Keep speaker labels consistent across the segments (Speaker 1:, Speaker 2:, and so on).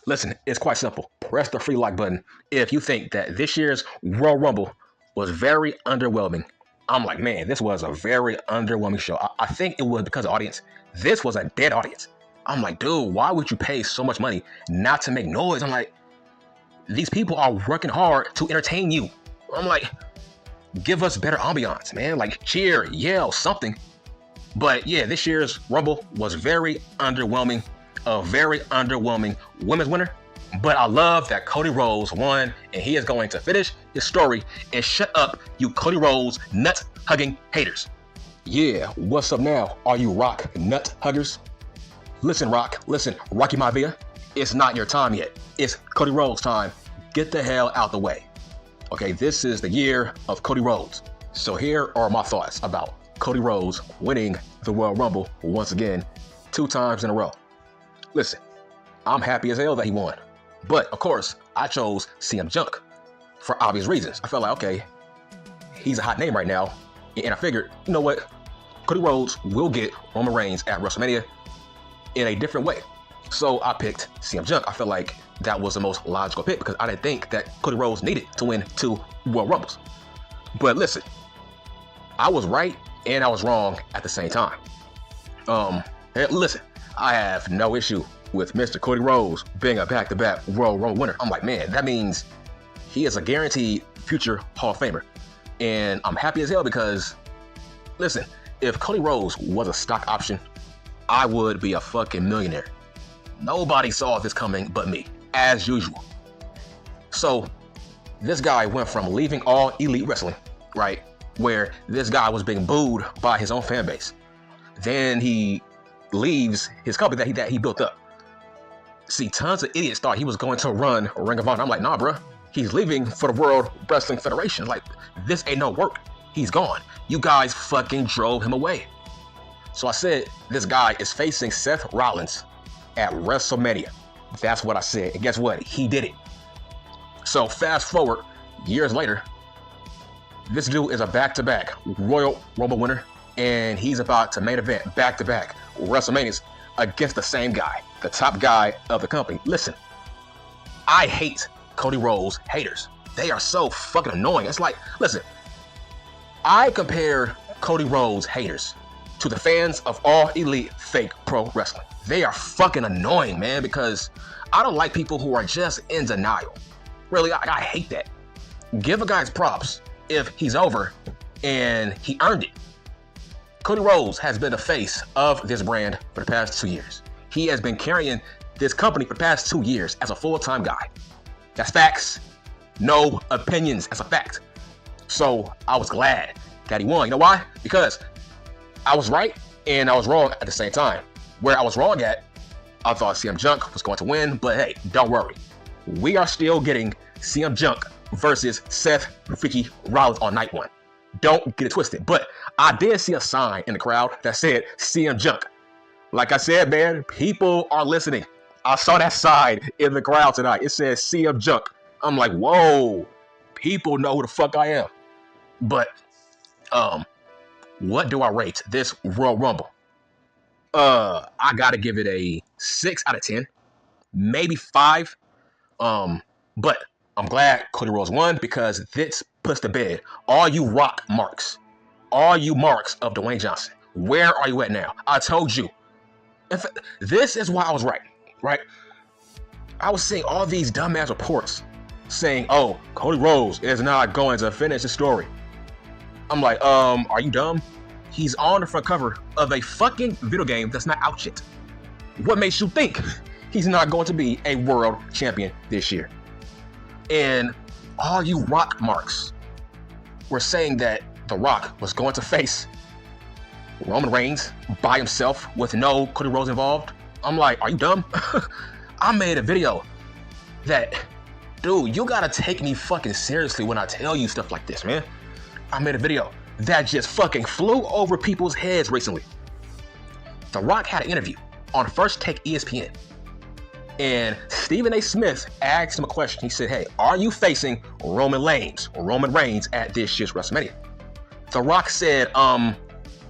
Speaker 1: Listen, it's quite simple. Press the free like button if you think that this year's Royal Rumble was very underwhelming. I'm like, man, this was a very underwhelming show. I think it was because of audience. This was a dead audience. I'm like, dude, why would you pay so much money not to make noise? I'm like, these people are working hard to entertain you. I'm like, give us better ambiance, man. Like, cheer, yell, something. But yeah, this year's Rumble was very underwhelming. A very underwhelming women's winner. But I love that Cody Rhodes won, and he is going to finish his story and shut up, you Cody Rhodes nut-hugging haters. Yeah, what's up now, all you Rock nut-huggers? Listen, Rock, listen, Rocky Maivia, it's not your time yet. It's Cody Rhodes' time. Get the hell out the way. Okay, this is the year of Cody Rhodes. So here are my thoughts about Cody Rhodes winning the Royal Rumble once again, 2 times in a row. Listen, I'm happy as hell that he won. But, of course, I chose CM Junk for obvious reasons. I felt like, okay, he's a hot name right now. And I figured, you know what? Cody Rhodes will get Roman Reigns at WrestleMania in a different way. So I picked CM Junk. I felt like that was the most logical pick because I didn't think that Cody Rhodes needed to win 2 Royal Rumbles. But listen, I was right and I was wrong at the same time. Listen, I have no issue with Mr. Cody Rhodes being a back-to-back Royal Rumble winner. I'm like, man, that means he is a guaranteed future Hall of Famer. And I'm happy as hell because, listen, if Cody Rhodes was a stock option, I would be a fucking millionaire. Nobody saw this coming but me, as usual. So, this guy went from leaving All Elite Wrestling, right, where this guy was being booed by his own fan base. Then he leaves his company that he built up. See, tons of idiots thought he was going to run Ring of Honor. I'm like, nah, bro. He's leaving for the World Wrestling Federation. Like, this ain't no work. He's gone. You guys fucking drove him away. So I said, this guy is facing Seth Rollins at WrestleMania. That's what I said. And guess what? He did it. So fast forward years later, this dude is a back-to-back Royal Rumble winner, and he's about to main event back-to-back WrestleManias against the same guy, the top guy of the company. Listen, I hate Cody Rhodes haters. They are so fucking annoying. It's like, listen, I compare Cody Rhodes haters to the fans of All Elite fake pro wrestling. They are fucking annoying, man, because I don't like people who are just in denial. Really, I hate that. Give a guy his props if he's over and he earned it. Cody Rhodes has been the face of this brand for the past 2 years. He has been carrying this company for the past 2 years as a full-time guy. That's facts. No opinions. That's a fact. So I was glad that he won. You know why? Because I was right and I was wrong at the same time. Where I was wrong at, I thought CM Junk was going to win, but hey, don't worry. We are still getting CM Junk versus Seth Freaky Rollins on night 1. Don't get it twisted. But I did see a sign in the crowd that said CM Junk. Like I said, man, people are listening. I saw that sign in the crowd tonight. It says CM Junk. I'm like, whoa, people know who the fuck I am. But, what do I rate this Royal Rumble? I gotta give it a 6 out of 10, maybe 5. But I'm glad Cody Rhodes won because this puts to bed all you Rock marks, all you marks of Dwayne Johnson. Where are you at now? I told you. This is why I was right? I was seeing all these dumbass reports saying, oh, Cody Rhodes is not going to finish the story. I'm like, are you dumb? He's on the front cover of a fucking video game that's not out yet. What makes you think he's not going to be a world champion this year? And all you Rock marks were saying that The Rock was going to face Roman Reigns by himself with no Cody Rhodes involved. I'm like, are you dumb? I made a video that, dude, you gotta take me fucking seriously when I tell you stuff like this, man. I made a video that just fucking flew over people's heads recently. The Rock had an interview on First Take ESPN. And Stephen A. Smith asked him a question. He said, hey, are you facing Roman Reigns at this year's WrestleMania? The Rock said, I'm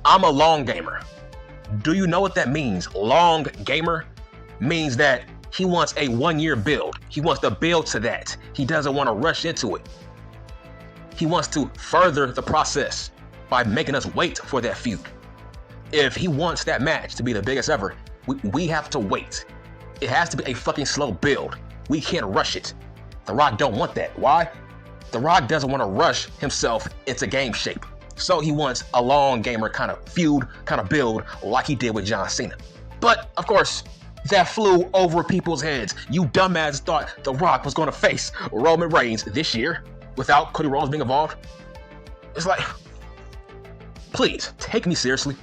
Speaker 1: a long gamer. Do you know what that means? Long gamer means that He wants a 1-year build. He wants to build to that. He doesn't want to rush into it. He wants to further the process by making us wait for that feud. If he wants that match to be the biggest ever, we have to wait. It has to be a fucking slow build. We can't rush it. The Rock don't want that. Why? The Rock doesn't want to rush himself into game shape. So he wants a long gamer kind of feud, kind of build like he did with John Cena. But, of course, that flew over people's heads. You dumbass thought The Rock was going to face Roman Reigns this year without Cody Rhodes being involved. It's like, please, take me seriously.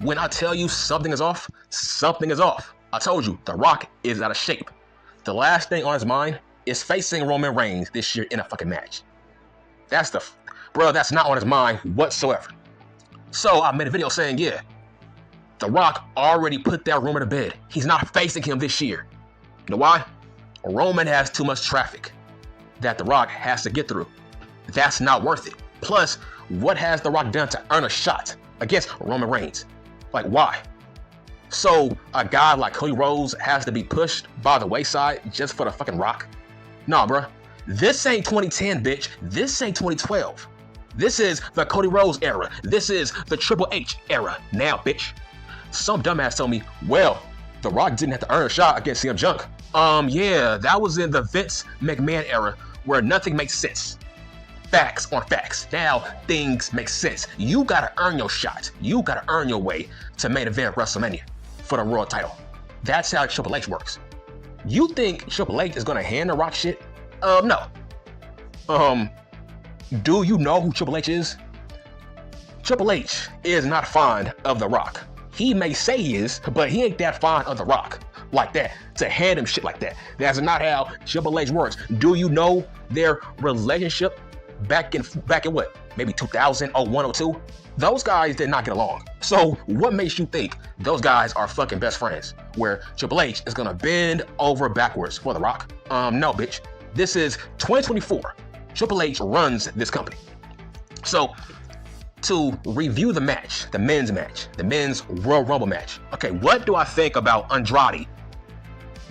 Speaker 1: When I tell you something is off, something is off. I told you, The Rock is out of shape. The last thing on his mind is facing Roman Reigns this year in a fucking match. That's not on his mind whatsoever. So I made a video saying, yeah, The Rock already put that rumor to bed. He's not facing him this year. You know why? Roman has too much traffic that The Rock has to get through. That's not worth it. Plus, what has The Rock done to earn a shot against Roman Reigns? Like, why? So a guy like Cody Rhodes has to be pushed by the wayside just for the fucking Rock? Nah, bruh. This ain't 2010, bitch. This ain't 2012. This is the Cody Rhodes era. This is the Triple H era now, bitch. Some dumbass told me, well, The Rock didn't have to earn a shot against CM Punk. Yeah, that was in the Vince McMahon era where nothing makes sense. Facts on facts. Now things make sense. You gotta earn your shot. You gotta earn your way to main event WrestleMania for the World title. That's how Triple H works. You think Triple H is gonna hand The Rock shit? No. Do you know who Triple H is? Triple H is not fond of The Rock. He may say he is, but he ain't that fond of The Rock like that, to hand him shit like that. That's not how Triple H works. Do you know their relationship back in what? Maybe 2001, 02? Those guys did not get along. So what makes you think those guys are fucking best friends, where Triple H is gonna bend over backwards for The Rock? No, bitch. This is 2024. Triple H runs this company. So, to review the match, the men's Royal Rumble match. Okay, what do I think about Andrade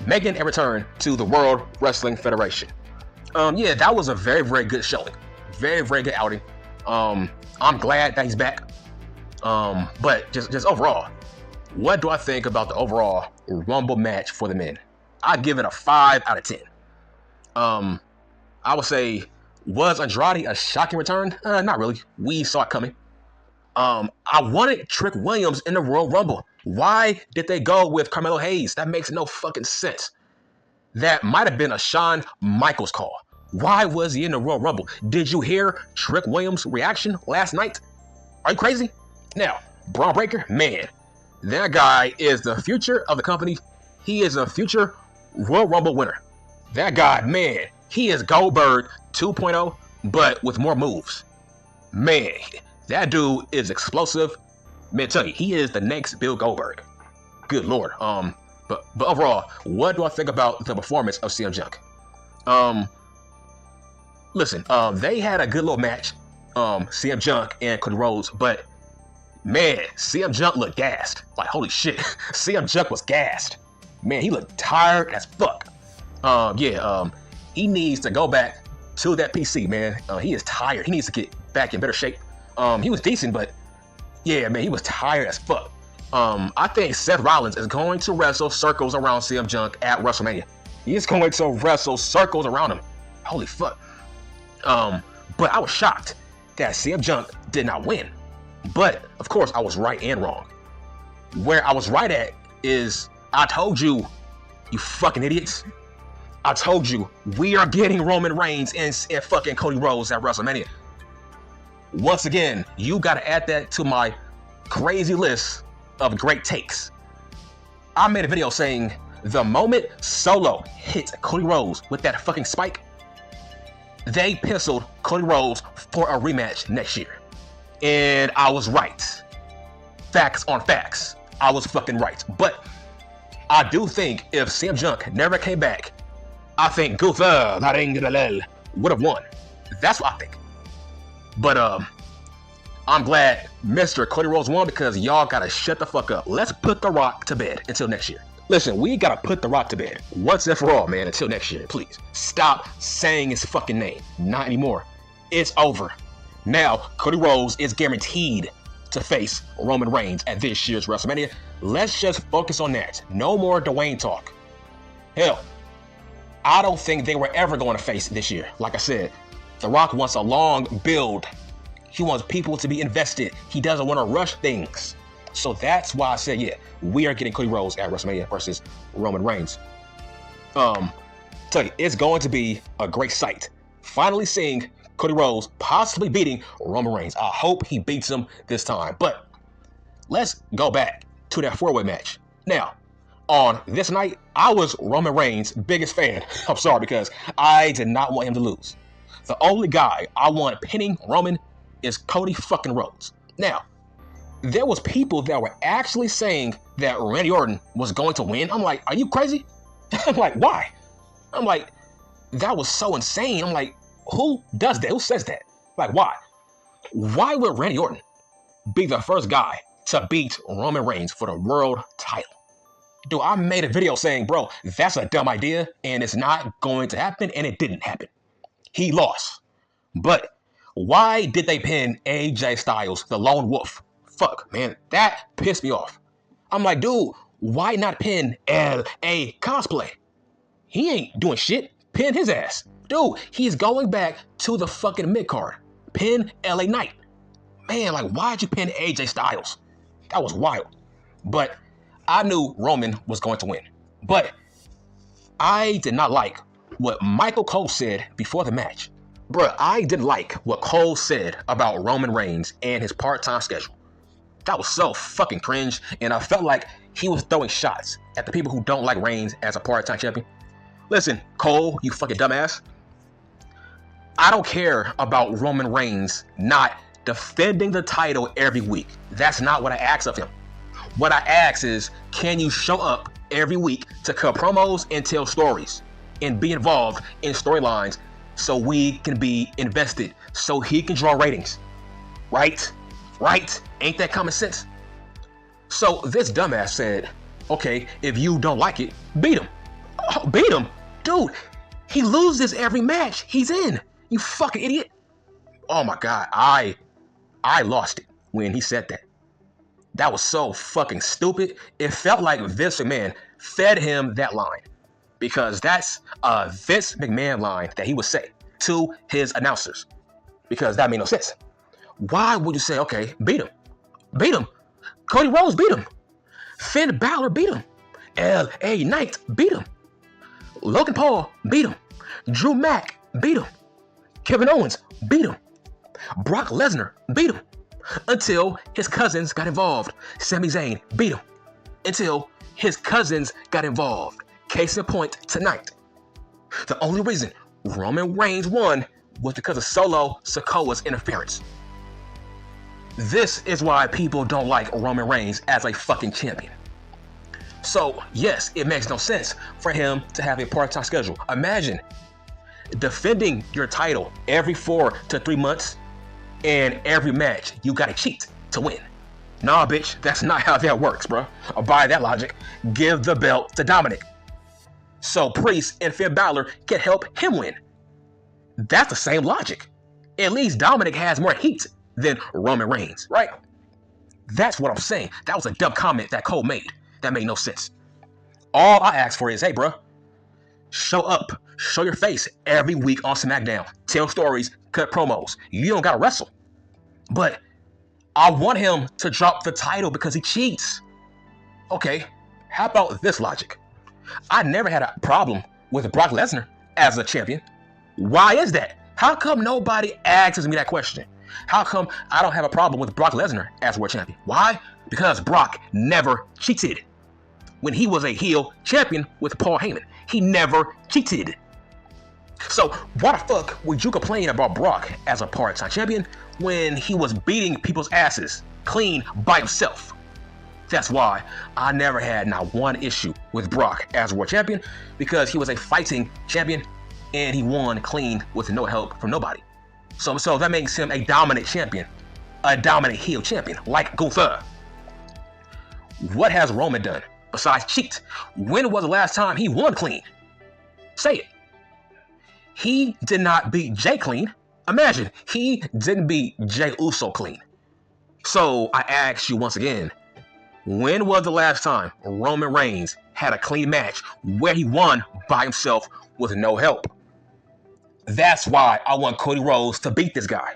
Speaker 1: making a return to the World Wrestling Federation? Yeah, that was a very, very good showing. Very, very good outing. I'm glad that he's back. But just overall, what do I think about the overall Rumble match for the men? I'd give it a 5 out of 10. I would say, was Andrade a shocking return? Not really. We saw it coming. I wanted Trick Williams in the Royal Rumble. Why did they go with Carmelo Hayes? That makes no fucking sense. That might have been a Shawn Michaels call. Why was he in the Royal Rumble? Did you hear Trick Williams' reaction last night? Are you crazy? Now, Braun Breaker, man, that guy is the future of the company. He is a future Royal Rumble winner. That guy, man, he is Goldberg 2.0, but with more moves. Man, that dude is explosive. Man, tell you, he is the next Bill Goldberg. Good Lord. But overall, what do I think about the performance of CM Punk? Listen, they had a good little match, CM Punk and Cody Rhodes, but man, CM Punk looked gassed. Like, holy shit, CM Punk was gassed. Man, he looked tired as fuck. He needs to go back to that PC, man. He is tired. He needs to get back in better shape. He was decent, but yeah, man, he was tired as fuck. I think Seth Rollins is going to wrestle circles around CM Punk at WrestleMania. He is going to wrestle circles around him. Holy fuck. But I was shocked that CM Punk did not win. But, of course, I was right and wrong. Where I was right at is, I told you, you fucking idiots. I told you, we are getting Roman Reigns and fucking Cody Rhodes at WrestleMania. Once again, you gotta add that to my crazy list of great takes. I made a video saying, the moment Solo hit Cody Rhodes with that fucking spike, they penciled Cody Rhodes for a rematch next year. And I was right. Facts on facts. I was fucking right. But I do think if CM Punk never came back, I think Gunther would have won. That's what I think. But I'm glad Mr. Cody Rhodes won, because y'all gotta shut the fuck up. Let's put The Rock to bed until next year. Listen, we gotta put The Rock to bed. Once and for all, man, until next year. Please, stop saying his fucking name. Not anymore. It's over. Now, Cody Rhodes is guaranteed to face Roman Reigns at this year's WrestleMania. Let's just focus on that. No more Dwayne talk. Hell, I don't think they were ever going to face this year. Like I said, The Rock wants a long build. He wants people to be invested. He doesn't want to rush things. So that's why I said, yeah, we are getting Cody Rhodes at WrestleMania versus Roman Reigns. Tell you, it's going to be a great sight. Finally seeing Cody Rhodes possibly beating Roman Reigns. I hope he beats him this time. But let's go back to that four-way match. Now, on this night, I was Roman Reigns' biggest fan. I'm sorry, because I did not want him to lose. The only guy I want pinning Roman is Cody fucking Rhodes. Now, there was people that were actually saying that Randy Orton was going to win. I'm like, are you crazy? I'm like, why? I'm like, that was so insane. I'm like, who does that? Who says that? Like, why? Why would Randy Orton be the first guy to beat Roman Reigns for the world title? Dude, I made a video saying, bro, that's a dumb idea and it's not going to happen, and it didn't happen. He lost. But why did they pin AJ Styles, the lone wolf? Fuck, man, that pissed me off. I'm like, dude, why not pin LA Cosplay? He ain't doing shit. Pin his ass. Dude, he's going back to the fucking mid-card. Pin LA Knight. Man, like, why'd you pin AJ Styles? That was wild. But I knew Roman was going to win. But I did not like what Michael Cole said before the match. Bruh, I didn't like what Cole said about Roman Reigns and his part-time schedule. That was so fucking cringe, and I felt like he was throwing shots at the people who don't like Reigns as a part-time champion. Listen, Cole, you fucking dumbass. I don't care about Roman Reigns not defending the title every week. That's not what I ask of him. What I ask is, can you show up every week to cut promos and tell stories and be involved in storylines so we can be invested, so he can draw ratings? Right? Right? Ain't that common sense? So this dumbass said, okay, if you don't like it, beat him. Oh, beat him? Dude, he loses every match he's in. You fucking idiot. Oh my God, I lost it when he said that. That was so fucking stupid. It felt like Vince McMahon fed him that line, because that's a Vince McMahon line that he would say to his announcers, because that made no sense. Why would you say, okay, beat him? Beat him. Cody Rhodes beat him. Finn Balor beat him. LA Knight beat him. Logan Paul beat him. Drew Mack beat him. Kevin Owens beat him. Brock Lesnar beat him. Until his cousins got involved. Sami Zayn beat him. Until his cousins got involved. Case in point tonight. The only reason Roman Reigns won was because of Solo Sikoa's interference. This is why people don't like Roman Reigns as a fucking champion. So, yes, it makes no sense for him to have a part-time schedule. Imagine defending your title every 4 to 3 months, and every match you gotta cheat to win. Nah, bitch, that's not how that works, bro. By that logic, give the belt to Dominic, so Priest and Finn Balor can help him win. That's the same logic. At least Dominic has more heat than Roman Reigns, right? That's what I'm saying. That was a dumb comment that Cole made. That made no sense. All I ask for is, hey, bro, show up, show your face every week on SmackDown. Tell stories, cut promos. You don't gotta wrestle. But I want him to drop the title because he cheats. Okay, how about this logic? I never had a problem with Brock Lesnar as a champion. Why is that? How come nobody asks me that question? How come I don't have a problem with Brock Lesnar as world champion? Why? Because Brock never cheated. When he was a heel champion with Paul Heyman, he never cheated. So why the fuck would you complain about Brock as a part-time champion when he was beating people's asses clean by himself? That's why I never had not one issue with Brock as world champion, because he was a fighting champion and he won clean with no help from nobody. So that makes him a dominant champion, a dominant heel champion, like Gunther. What has Roman done besides cheat? When was the last time he won clean? Say it. He did not beat Jay clean. Imagine, he didn't beat Jay Uso clean. So I ask you once again, when was the last time Roman Reigns had a clean match where he won by himself with no help? That's why I want Cody Rhodes to beat this guy.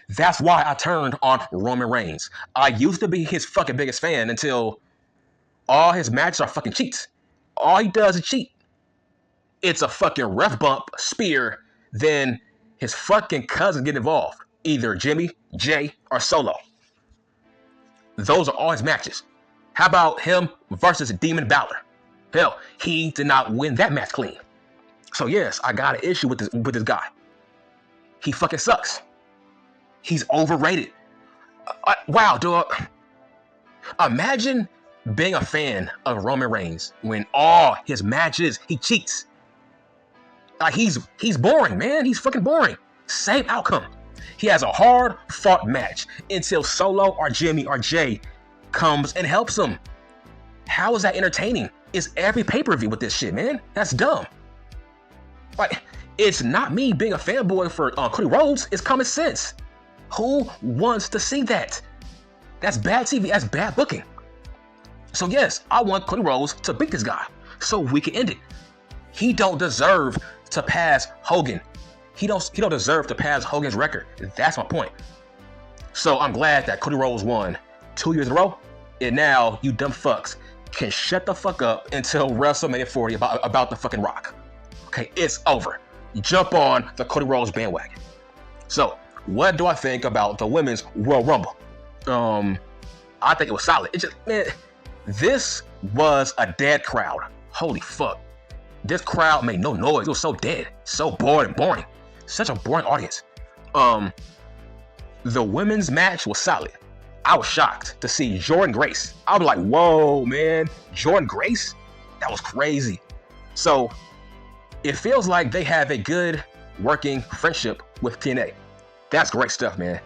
Speaker 1: That's why I turned on Roman Reigns. I used to be his fucking biggest fan until all his matches are fucking cheats. All he does is cheat. It's a fucking ref bump, spear, then his fucking cousin get involved. Either Jimmy, Jay, or Solo. Those are all his matches. How about him versus Demon Balor? Hell, he did not win that match clean. So yes, I got an issue with this guy. He fucking sucks. He's overrated. Wow, dog. Imagine being a fan of Roman Reigns when all his matches he cheats. Like he's boring, man. He's fucking boring. Same outcome. He has a hard-fought match until Solo or Jimmy or Jay comes and helps him. How is that entertaining? It's every pay-per-view with this shit, man. That's dumb. Like, it's not me being a fanboy for Cody Rhodes. It's common sense. Who wants to see that? That's bad TV. That's bad booking. So yes, I want Cody Rhodes to beat this guy so we can end it. He don't deserve to pass Hogan. He don't deserve to pass Hogan's record. That's my point. So I'm glad that Cody Rhodes won 2 years in a row. And now you dumb fucks can shut the fuck up until WrestleMania 40 about the fucking Rock. Okay, it's over. Jump on the Cody Rhodes bandwagon. So what do I think about the Women's Royal Rumble? I think it was solid. It just, man, this was a dead crowd. Holy fuck. This crowd made no noise. It was so dead. So boring. Such a boring audience. The women's match was solid. I was shocked to see Jordynne Grace. I was like, whoa, man. Jordynne Grace? That was crazy. So it feels like they have a good working friendship with TNA. That's great stuff, man.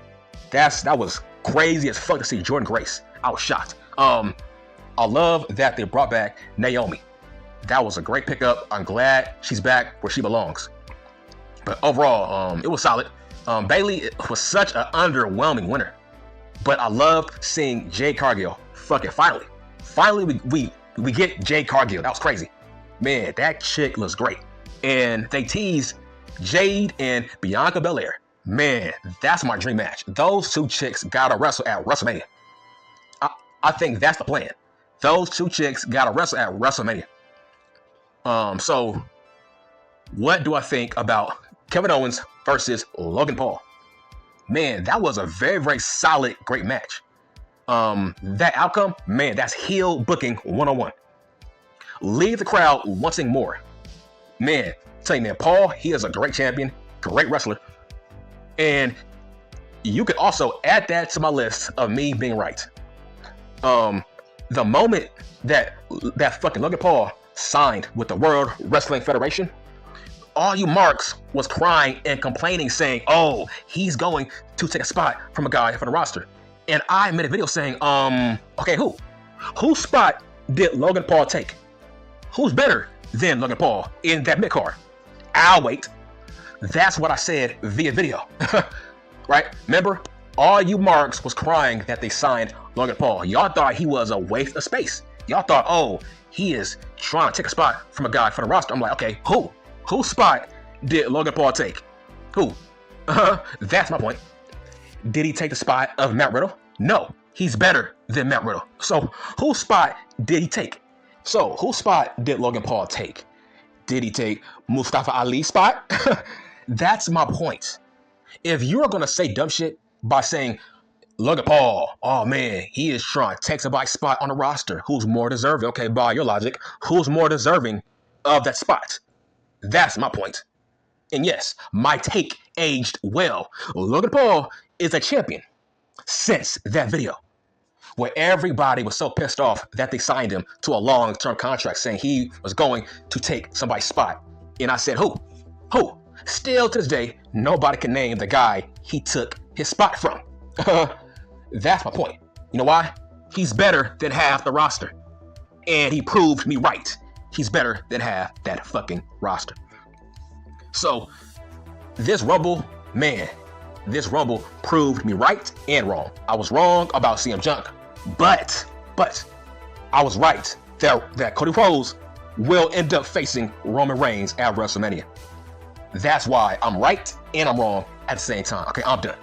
Speaker 1: That was crazy as fuck to see Jordynne Grace. I was shocked. I love that they brought back Naomi. That was a great pickup. I'm glad she's back where she belongs. But overall, it was solid. Bayley was such an underwhelming winner. But I loved seeing Jade Cargill. Fucking finally. Finally, we get Jade Cargill. That was crazy. Man, that chick looks great. And they teased Jade and Bianca Belair. Man, that's my dream match. Those two chicks gotta wrestle at WrestleMania. I think that's the plan. Those two chicks gotta wrestle at WrestleMania. So what do I think about Kevin Owens versus Logan Paul? Man, that was a very, very solid, great match. That outcome, man, that's heel booking 101. Leave the crowd wanting more. Man, tell you, man, Paul, he is a great champion, great wrestler. And you could also add that to my list of me being right. The moment that fucking Logan Paul signed with the World Wrestling Federation, all you marks was crying and complaining, saying, oh, he's going to take a spot from a guy from the roster. And I made a video saying, okay, whose spot did Logan Paul take? Who's better than Logan Paul in that mid-card? I'll wait. That's what I said via video. Right? Remember, all you marks was crying that they signed Logan Paul. Y'all thought he was a waste of space. Y'all thought, oh, he is trying to take a spot from a guy from the roster. I'm like, okay, whose spot did Logan Paul take? Who? That's my point. Did he take the spot of Matt Riddle? No, he's better than Matt Riddle. So whose spot did he take? So whose spot did Logan Paul take? Did he take Mustafa Ali's spot? That's my point. If you're going to say dumb shit by saying, Logan Paul, oh man, he is trying to take somebody's spot on the roster. Who's more deserving? Okay, by your logic, who's more deserving of that spot? That's my point. And yes, my take aged well. Logan Paul is a champion since that video, where everybody was so pissed off that they signed him to a long-term contract saying he was going to take somebody's spot. And I said, who? Still to this day, nobody can name the guy he took his spot from. That's my point. You know why? He's better than half the roster. and he proved me right. He's better than half that fucking roster. So this Rumble, man, this Rumble proved me right and wrong. I was wrong about CM Punk, but I was right that Cody Rhodes will end up facing Roman Reigns at WrestleMania. That's why I'm right and I'm wrong at the same time. Okay, I'm done.